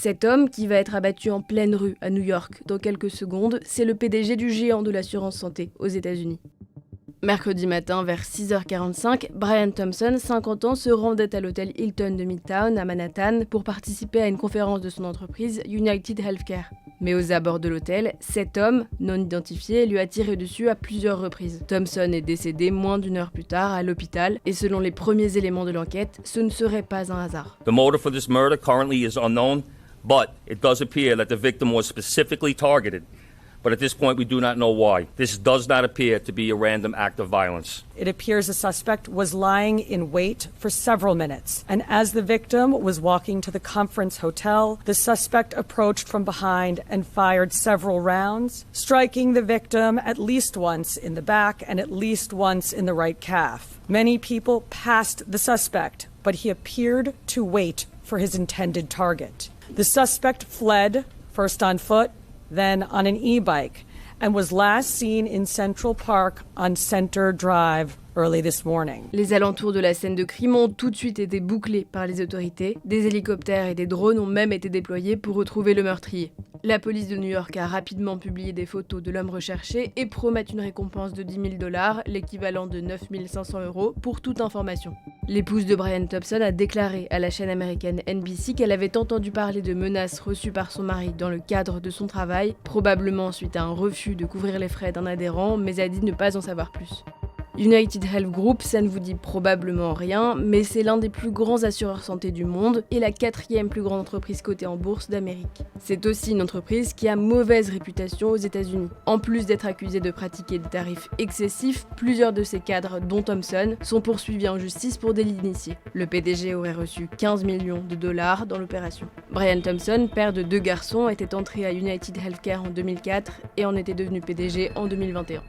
Cet homme, qui va être abattu en pleine rue à New York dans quelques secondes, c'est le PDG du géant de l'assurance santé aux États-Unis. Mercredi matin, vers 6h45, Brian Thompson, 50 ans, se rendait à l'hôtel Hilton de Midtown à Manhattan pour participer à une conférence de son entreprise United Healthcare. Mais aux abords de l'hôtel, cet homme, non identifié, lui a tiré dessus à plusieurs reprises. Thompson est décédé moins d'une heure plus tard à l'hôpital et selon les premiers éléments de l'enquête, ce ne serait pas un hasard. The motive for this murder currently is unknown, but it does appear that the victim was specifically targeted. But at this point, we do not know why. This does not appear to be a random act of violence. It appears the suspect was lying in wait for several minutes. And as the victim was walking to the conference hotel, the suspect approached from behind and fired several rounds, striking the victim at least once in the back and at least once in the right calf. Many people passed the suspect, but he appeared to wait for his intended target. The suspect fled, first on foot, then on an e-bike, and was last seen in Central Park on Center Drive early this morning. Les alentours de la scène de crime ont tout de suite été bouclés par les autorités. Des hélicoptères et des drones ont même été déployés pour retrouver le meurtrier. La police de New York a rapidement publié des photos de l'homme recherché et promet une récompense de $10 000, l'équivalent de 9 500 €, pour toute information. L'épouse de Brian Thompson a déclaré à la chaîne américaine NBC qu'elle avait entendu parler de menaces reçues par son mari dans le cadre de son travail, probablement suite à un refus de couvrir les frais d'un adhérent, mais a dit ne pas en savoir plus. United Health Group, ça ne vous dit probablement rien, mais c'est l'un des plus grands assureurs santé du monde et la 4e plus grande entreprise cotée en bourse d'Amérique. C'est aussi une entreprise qui a mauvaise réputation aux États-Unis. En plus d'être accusée de pratiquer des tarifs excessifs, plusieurs de ses cadres, dont Thompson, sont poursuivis en justice pour délit d'initié. Le PDG aurait reçu 15 millions de dollars dans l'opération. Brian Thompson, père de 2 garçons, était entré à United Healthcare en 2004 et en était devenu PDG en 2021.